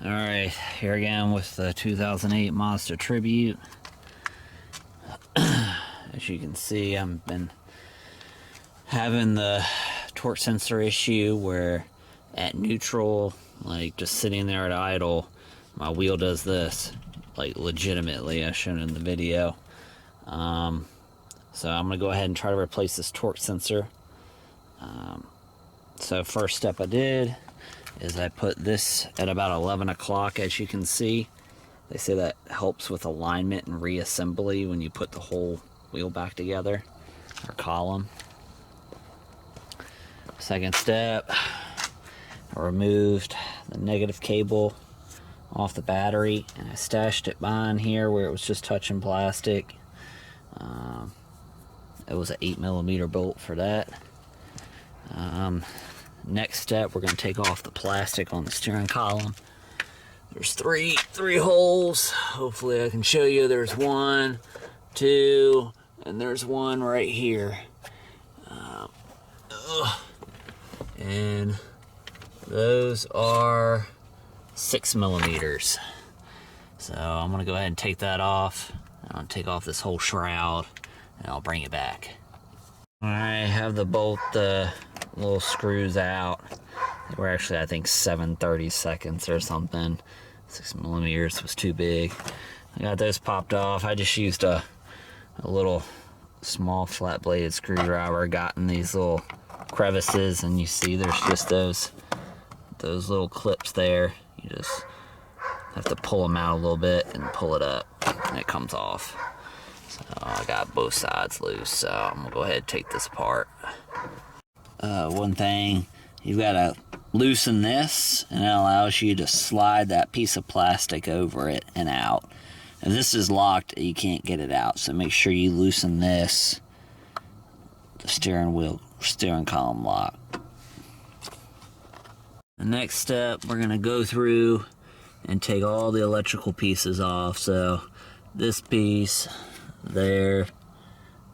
Alright, here again with the 2008 Mazda Tribute. As you can see, I've been having the torque sensor issue where at neutral, like just sitting there at idle, my wheel does this, like legitimately, as shown in the video. So I'm going to go ahead and try to replace this torque sensor. So first step I did is I put this at about 11 o'clock, as you can see. They say that helps with alignment and reassembly when you put the whole wheel back together, or column. Second step, I removed the negative cable off the battery and I stashed it behind here where it was just touching plastic. It was an 8mm bolt for that. Next step, we're going to take off the plastic on the steering column. There's three holes. Hopefully I can show you. There's 1, 2, and there's one right here. And those are 6mm. So I'm going to go ahead and take that off. I'm going to take off this whole shroud and I'll bring it back. I have the bolt, the little screws out. They were actually, I think, 7/32 or something. 6mm was too big. I got those popped off. I just used a little small flat bladed screwdriver, got in these little crevices, and you see there's just those little clips there. You just have to pull them out a little bit and pull it up, and it comes off. So I got both sides loose, so I'm gonna go ahead and take this apart. One thing, you've got to loosen this, and it allows you to slide that piece of plastic over it and out. If this is locked, you can't get it out, so make sure you loosen this, the steering column lock. The next step, we're going to go through and take all the electrical pieces off. So this piece, there,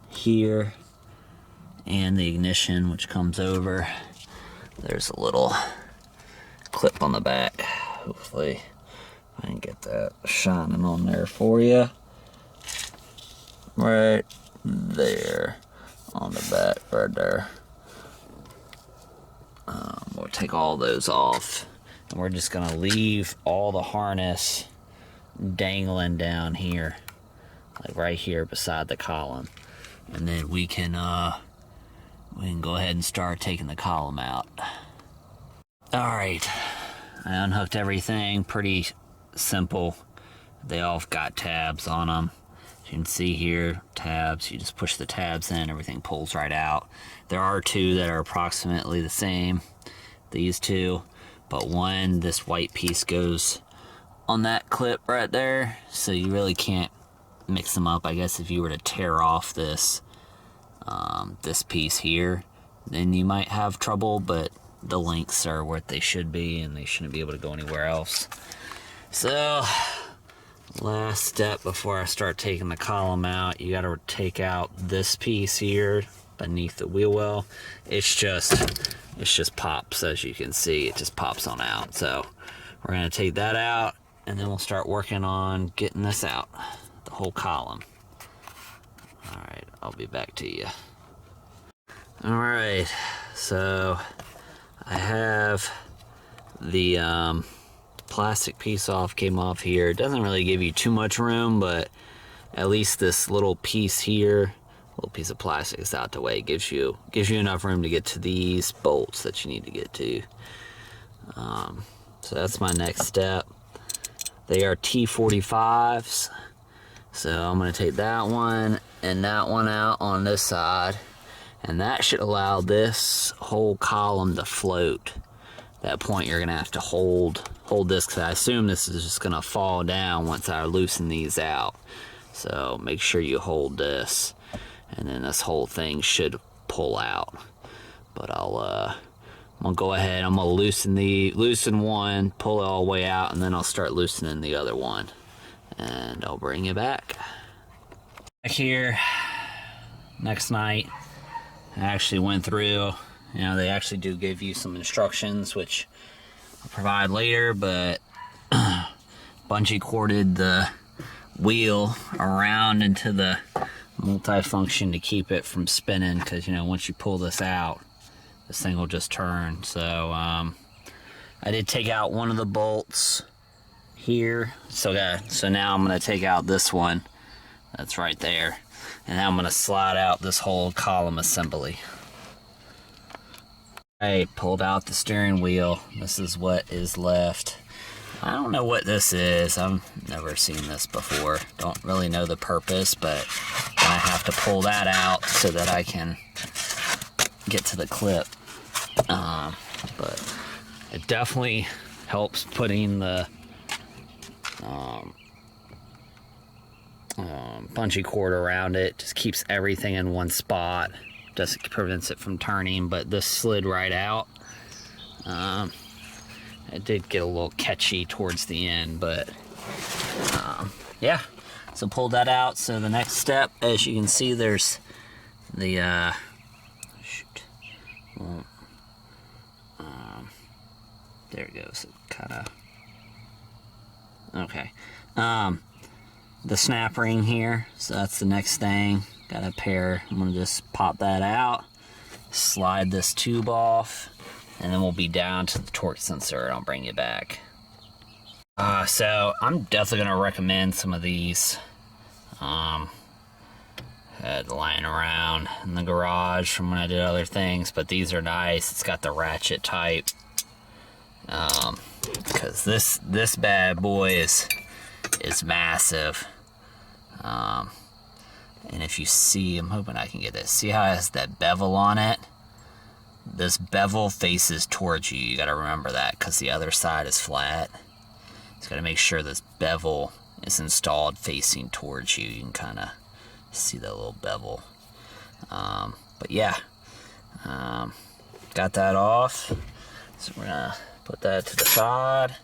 here, and the ignition, which comes over. There's a little clip on the back. Hopefully I can get that shining on there for you. Right there on the back, right there. We'll take all those off, and we're just gonna leave all the harness dangling down here, like right here beside the column, and then we can go ahead and start taking the column out. Alright, I unhooked everything. Pretty simple. They all got tabs on them. As you can see here, tabs. You just push the tabs in, everything pulls right out. There are two that are approximately the same, these two, but one, this white piece goes on that clip right there, so you really can't mix them up. I guess if you were to tear off this piece here, then you might have trouble, but the links are what they should be, and they shouldn't be able to go anywhere else. So, last step before I start taking the column out, you gotta take out this piece here beneath the wheel well. It's just pops, as you can see. It just pops on out. So we're gonna take that out, and then we'll start working on getting this out, the whole column. Alright, I'll be back to you. Alright, so I have the plastic piece came off here. It doesn't really give you too much room, but at least this little piece here, little piece of plastic is out the way. It gives you enough room to get to these bolts that you need to get to. So that's my next step. They are T45s, so I'm going to take that one and that one out on this side, and that should allow this whole column to float. At that point, you're going to have to hold this, because I assume this is just going to fall down once I loosen these out. So make sure you hold this, and then this whole thing should pull out. But I'm gonna go ahead, I'm gonna loosen one, pull it all the way out, and then I'll start loosening the other one, and I'll bring it back. Back here, next night, I actually went through, they actually do give you some instructions, which I'll provide later, but bungee corded the wheel around into the multifunction to keep it from spinning, because you know, once you pull this out, this thing will just turn. So I did take out one of the bolts here, so now I'm going to take out this one that's right there, and now I'm going to slide out this whole column assembly. I pulled out the steering wheel. This is what is left. I don't know what this is. I've never seen this before. Don't really know the purpose, but I have to pull that out so that I can get to the clip. But it definitely helps putting the bungee cord around it. Just keeps everything in one spot. Just prevents it from turning, but this slid right out. It did get a little catchy towards the end, but yeah. So pulled that out. So the next step, as you can see, there's the there it goes. It kind of okay. The snap ring here. So that's the next thing. Got a pair. I'm gonna just pop that out, slide this tube off, and then we'll be down to the torque sensor, and I'll bring you back. So I'm definitely gonna recommend some of these. Had lying around in the garage from when I did other things, but these are nice. It's got the ratchet type. Because this bad boy is massive. And if you see, I'm hoping I can get this. See how it has that bevel on it? This bevel faces towards you. You gotta remember that, because the other side is flat. Just gotta make sure this bevel is installed facing towards you. You can kind of see that little bevel. But yeah, got that off. So we're gonna put that to the side,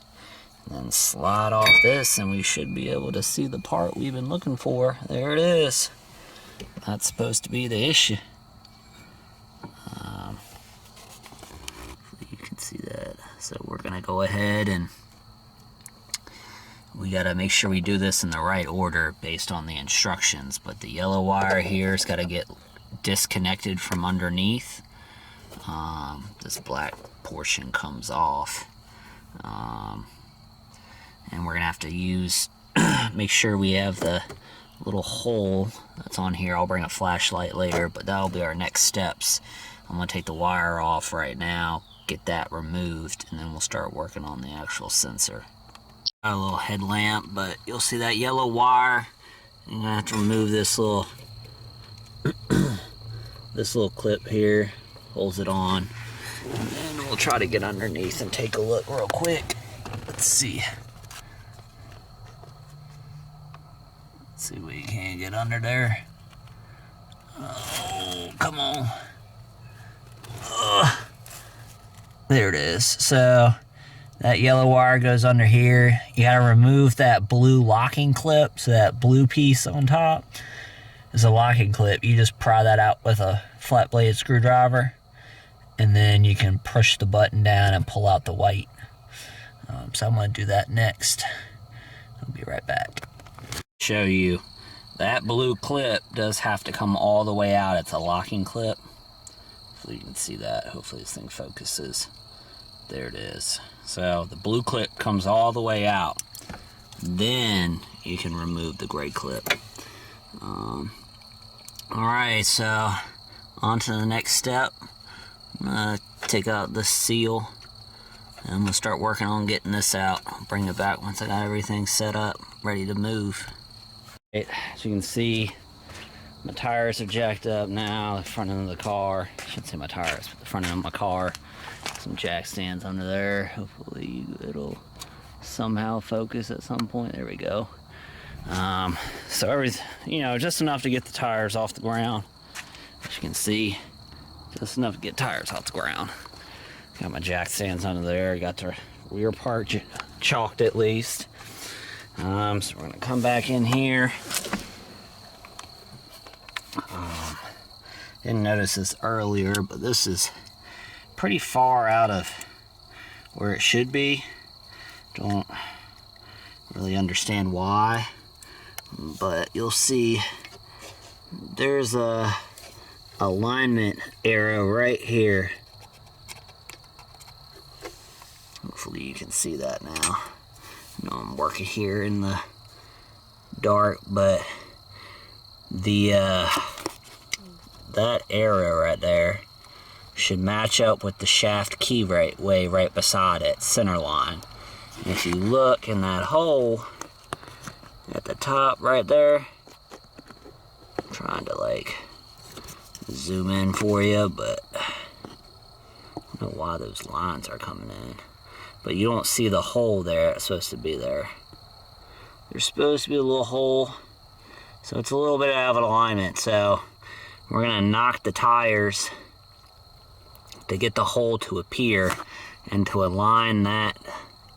and then slide off this, and we should be able to see the part we've been looking for. There it is. That's supposed to be the issue. You can see that. So we're gonna go ahead, and we gotta make sure we do this in the right order based on the instructions. But the yellow wire here has got to get disconnected from underneath. This black portion comes off, and we're gonna have to use make sure we have the little hole that's on here. I'll bring a flashlight later, but that'll be our next steps. I'm gonna take the wire off right now, get that removed, and then we'll start working on the actual sensor. Got a little headlamp, but you'll see that yellow wire. I'm gonna have to remove this little this little clip here, holds it on, and then we'll try to get underneath and take a look real quick. Let's see. See if we can get under there. Oh, come on. There it is. So that yellow wire goes under here. You gotta remove that blue locking clip. So that blue piece on top is a locking clip. You just pry that out with a flat blade screwdriver, and then you can push the button down and pull out the white. So I'm gonna do that next. I'll be right back. Show you that blue clip does have to come all the way out. It's a locking clip. Hopefully you can see that. Hopefully this thing focuses. There it is. So the blue clip comes all the way out. Then you can remove the gray clip. Alright, so on to the next step. I'm gonna take out the seal, and I'm gonna start working on getting this out. I'll bring it back once I got everything set up, ready to move. As you can see, my tires are jacked up now. The front end of the car, I shouldn't say my tires, but the front end of my car. Some jack stands under there. Hopefully it'll somehow focus at some point. There we go. So everything, you know, just enough to get the tires off the ground. As you can see, just enough to get tires off the ground. Got my jack stands under there. Got the rear part chalked at least. So we're gonna come back in here. Didn't notice this earlier, but this is pretty far out of where it should be. Don't really understand why, but you'll see there's a alignment arrow right here. Hopefully you can see that now. I know I'm working here in the dark, but the that arrow right there should match up with the shaft keyway right beside it, center line. And if you look in that hole at the top right there, I'm trying to like zoom in for you, but I don't know why those lines are coming in. But you don't see the hole there. It's supposed to be there. There's supposed to be a little hole, so it's a little bit out of alignment. So we're gonna knock the tires to get the hole to appear and to align that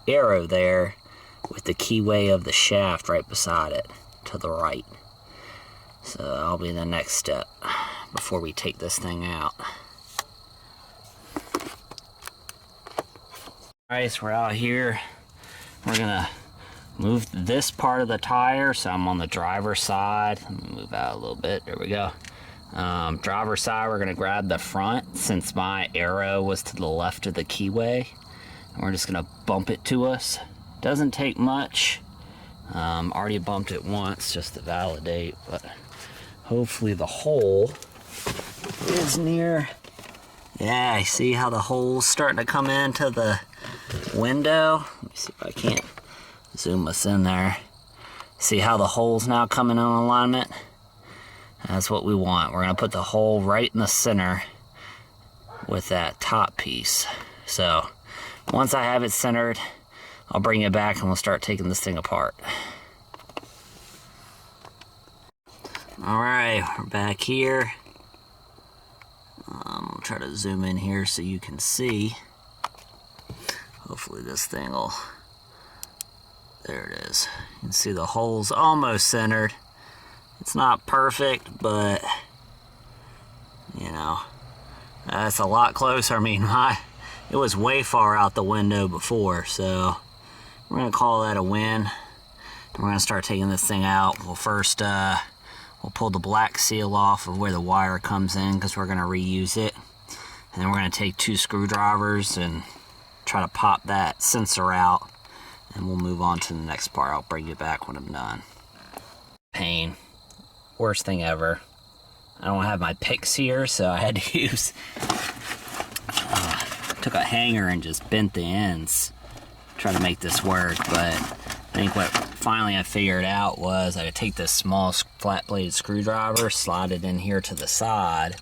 arrow there with the keyway of the shaft right beside it to the right. So that'll be the next step before we take this thing out. Alright, so we're out here. We're gonna move this part of the tire, so I'm on the driver's side. Let me move out a little bit. There we go. Driver's side, we're gonna grab the front since my arrow was to the left of the keyway. And we're just gonna bump it to us. Doesn't take much. Already bumped it once just to validate, but hopefully the hole is near. Yeah, I see how the hole's starting to come into the window. Let me see if I can't zoom us in there. See how the hole's now coming in alignment? That's what we want. We're gonna put the hole right in the center with that top piece. So once I have it centered, I'll bring it back and we'll start taking this thing apart. All right, we're back here. I'll try to zoom in here so you can see. Hopefully this thing will, there it is. You can see the hole's almost centered. It's not perfect, but you know, that's a lot closer. I mean, it was way far out the window before, so we're gonna call that a win. We're gonna start taking this thing out. Well, first, we'll pull the black seal off of where the wire comes in because we're gonna reuse it. And then we're gonna take 2 screwdrivers and try to pop that sensor out, and we'll move on to the next part. I'll bring you back when I'm done. Pain. Worst thing ever. I don't have my picks here, so I had to use, took a hanger and just bent the ends, try to make this work, but I think what finally I figured out was I could take this small flat bladed screwdriver, slide it in here to the side,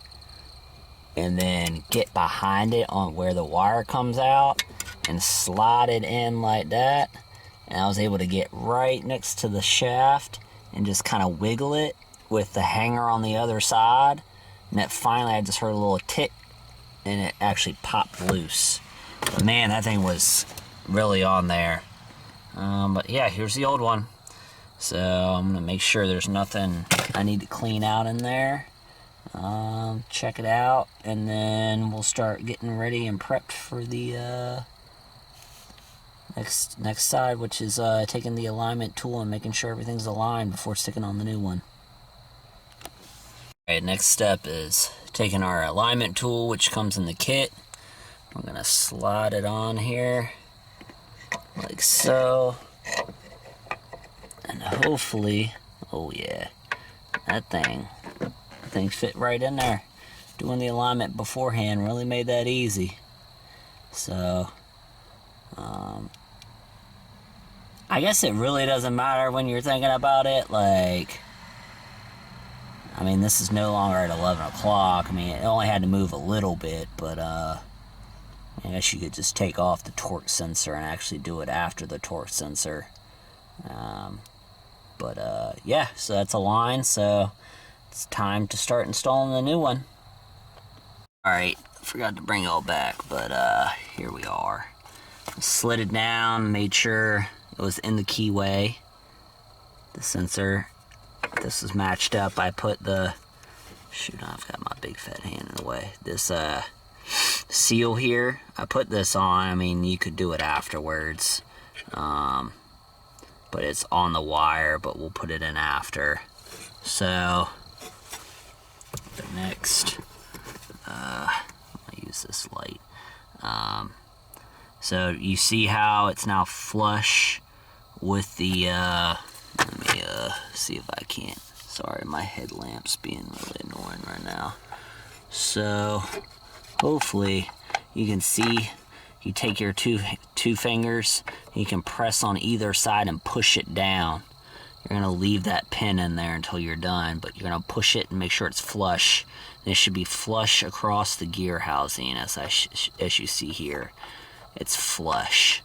and then get behind it on where the wire comes out and slide it in like that. And I was able to get right next to the shaft and just kind of wiggle it with the hanger on the other side. And then finally I just heard a little tick and it actually popped loose. But man, that thing was really on there. But yeah, here's the old one. So I'm gonna make sure there's nothing I need to clean out in there. Check it out, and then we'll start getting ready and prepped for the next side, which is taking the alignment tool and making sure everything's aligned before sticking on the new one. Alright, next step is taking our alignment tool, which comes in the kit. I'm gonna slide it on here like so, and hopefully, oh yeah, that things fit right in there. Doing the alignment beforehand really made that easy. So I guess it really doesn't matter when you're thinking about it. Like, I mean, this is no longer at 11 o'clock. I mean, it only had to move a little bit, but I guess you could just take off the torque sensor and actually do it after the torque sensor. Yeah, so that's aligned, so it's time to start installing the new one. Alright, forgot to bring it all back, but here we are. Slid it down, made sure it was in the keyway, the sensor. This is matched up. I put the, shoot, I've got my big fat hand in the way. This seal here, I put this on. I mean, you could do it afterwards. but it's on the wire, but we'll put it in after. So the next, I'll use this light. So you see how it's now flush with the, let me see if I can. Sorry, my headlamp's being really annoying right now. So hopefully you can see, you take your two fingers, you can press on either side and push it down. You're gonna leave that pin in there until you're done, but you're gonna push it and make sure it's flush. And it should be flush across the gear housing, as you see here. It's flush.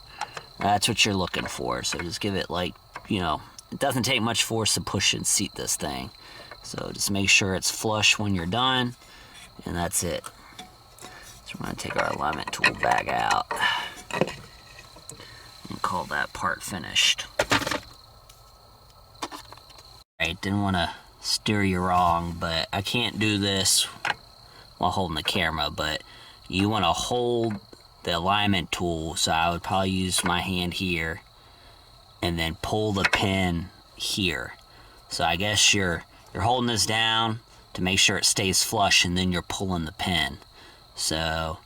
That's what you're looking for. So just give it, like, you know, it doesn't take much force to push and seat this thing. So just make sure it's flush when you're done, and that's it. So we're gonna take our alignment tool bag out and call that part finished. I didn't want to steer you wrong, but I can't do this while holding the camera, but you want to hold the alignment tool, so I would probably use my hand here and then pull the pin here. So I guess you're holding this down to make sure it stays flush, and then you're pulling the pin. So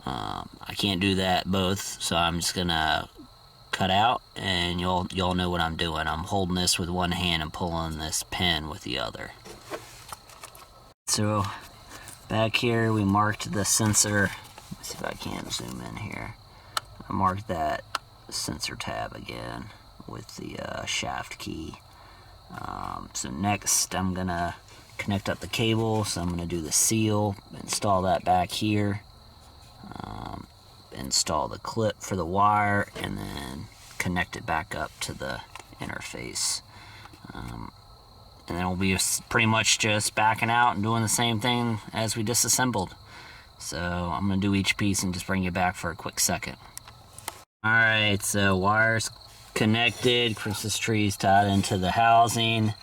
I can't do that both, so I'm just gonna cut out, and you'll know what I'm doing. I'm holding this with one hand and pulling this pin with the other. So back here we marked the sensor. Let's see if I can zoom in here. I marked that sensor tab again with the shaft key. So next I'm gonna connect up the cable, so I'm gonna do the seal, install that back here, install the clip for the wire, and then connect it back up to the interface. And then we'll be pretty much just backing out and doing the same thing as we disassembled. So I'm gonna do each piece and just bring you back for a quick second. Alright, so wires connected, Christmas trees tied into the housing.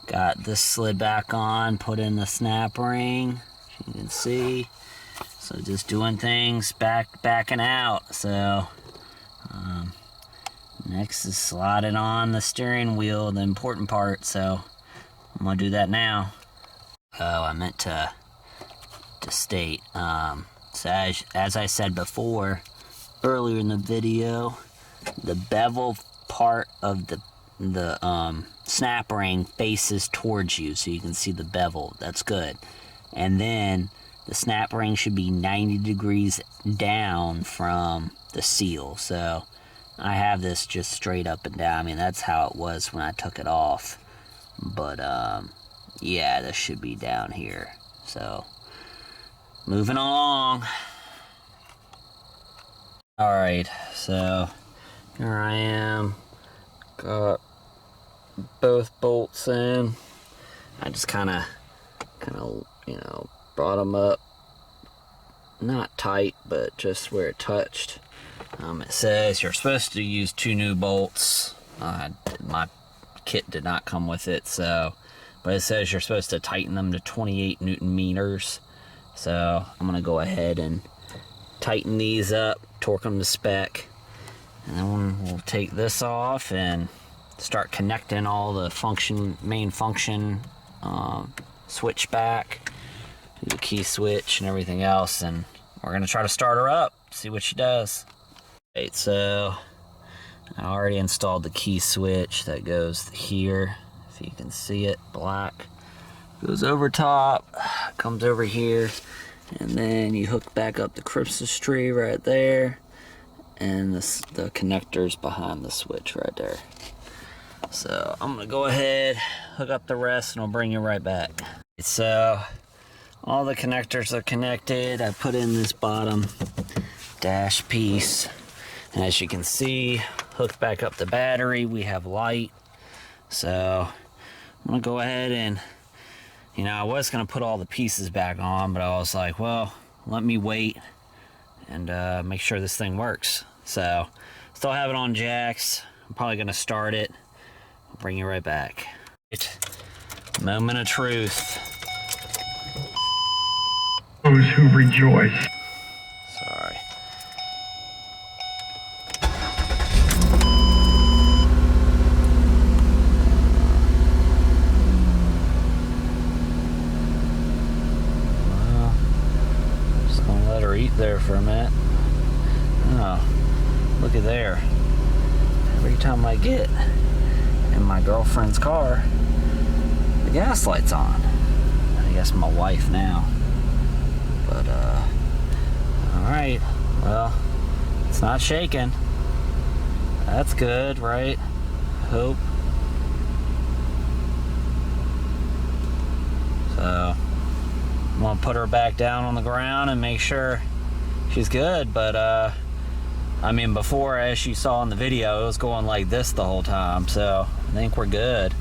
Got this slid back on, put in the snap ring, as you can see. So just doing things, backing out. So next is sliding on the steering wheel, the important part. So I'm gonna do that now. Oh, I meant to state. So as I said before, earlier in the video, the bevel part of the snap ring faces towards you, so you can see the bevel. That's good. And then the snap ring should be 90 degrees down from the seal. So I have this just straight up and down. I mean, that's how it was when I took it off. But yeah, this should be down here. So moving along. Alright, so here I am. Got both bolts in. I just kind of, you know, brought them up, not tight, but just where it touched. It says you're supposed to use 2 new bolts. My kit did not come with it, so, but it says you're supposed to tighten them to 28 Newton meters. So I'm gonna go ahead and tighten these up, torque them to spec, and then we'll take this off and start connecting all the main function switch back, do the key switch and everything else, and we're gonna try to start her up, see what she does. Right, so I already installed the key switch that goes here, if you can see it, black. Goes over top, comes over here, and then you hook back up the Christmas tree right there, and the connectors behind the switch right there. So I'm gonna go ahead, hook up the rest, and I'll bring you right back. So all the connectors are connected. I put in this bottom dash piece, and as you can see, hooked back up the battery. We have light. So I'm gonna go ahead and, you know, I was gonna put all the pieces back on, but I was like, well, let me wait and make sure this thing works. So still have it on jacks. I'm probably gonna start it. I'll bring you right back. Moment of truth. Those who rejoice. looky there. Every time I get in my girlfriend's car, the gas light's on. I guess my wife now. But, alright. Well, it's not shaking. That's good, right? Hope. So, I'm gonna put her back down on the ground and make sure she's good. But, I mean, before, as you saw in the video, it was going like this the whole time. So, I think we're good.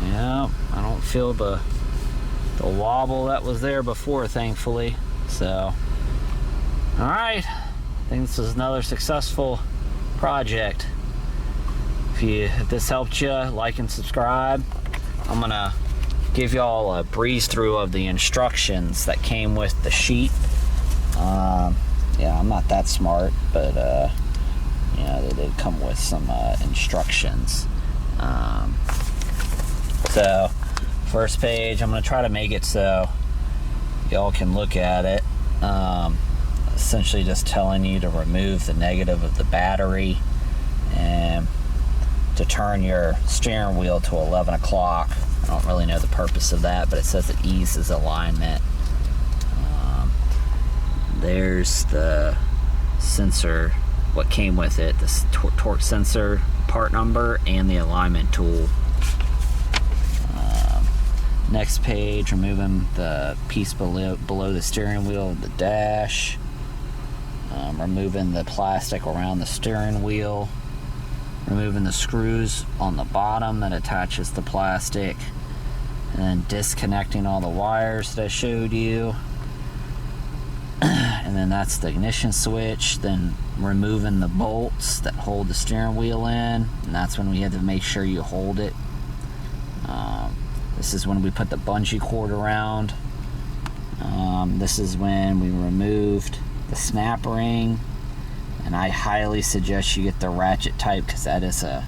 Yeah, I don't feel the wobble that was there before, thankfully. So, alright. I think this is another successful project. If this helped you, like and subscribe. I'm gonna give y'all a breeze through of the instructions that came with the sheet. Yeah, I'm not that smart, but yeah, they did come with some instructions. So, first page, I'm gonna try to make it so y'all can look at it. Essentially just telling you to remove the negative of the battery and to turn your steering wheel to 11 o'clock. I don't really know the purpose of that, but it says it eases alignment. There's the sensor, what came with it, the torque sensor part number and the alignment tool. Next page, removing the piece below the steering wheel of the dash. Removing the plastic around the steering wheel. Removing the screws on the bottom that attaches the plastic. And then disconnecting all the wires that I showed you. And then that's the ignition switch. Then removing the bolts that hold the steering wheel in. And that's when we have to make sure you hold it. This is when we put the bungee cord around. This is when we removed the snap ring. And I highly suggest you get the ratchet type because that is a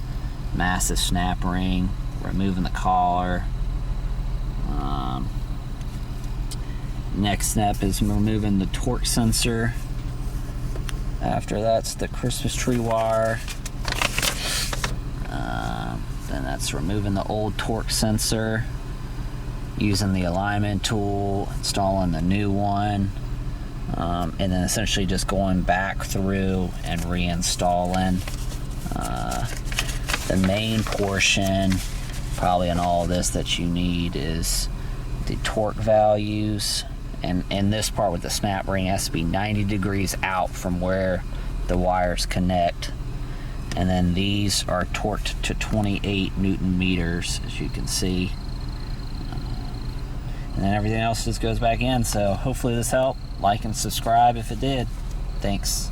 massive snap ring. Removing the collar. Next step is removing the torque sensor. After that's the Christmas tree wire. Then that's removing the old torque sensor. Using the alignment tool, installing the new one. And then essentially just going back through and reinstalling. The main portion, probably in all of this that you need, is the torque values. And in this part with the snap ring, it has to be 90 degrees out from where the wires connect. And then these are torqued to 28 Newton meters, as you can see. And then everything else just goes back in. So hopefully this helped. Like and subscribe if it did. Thanks.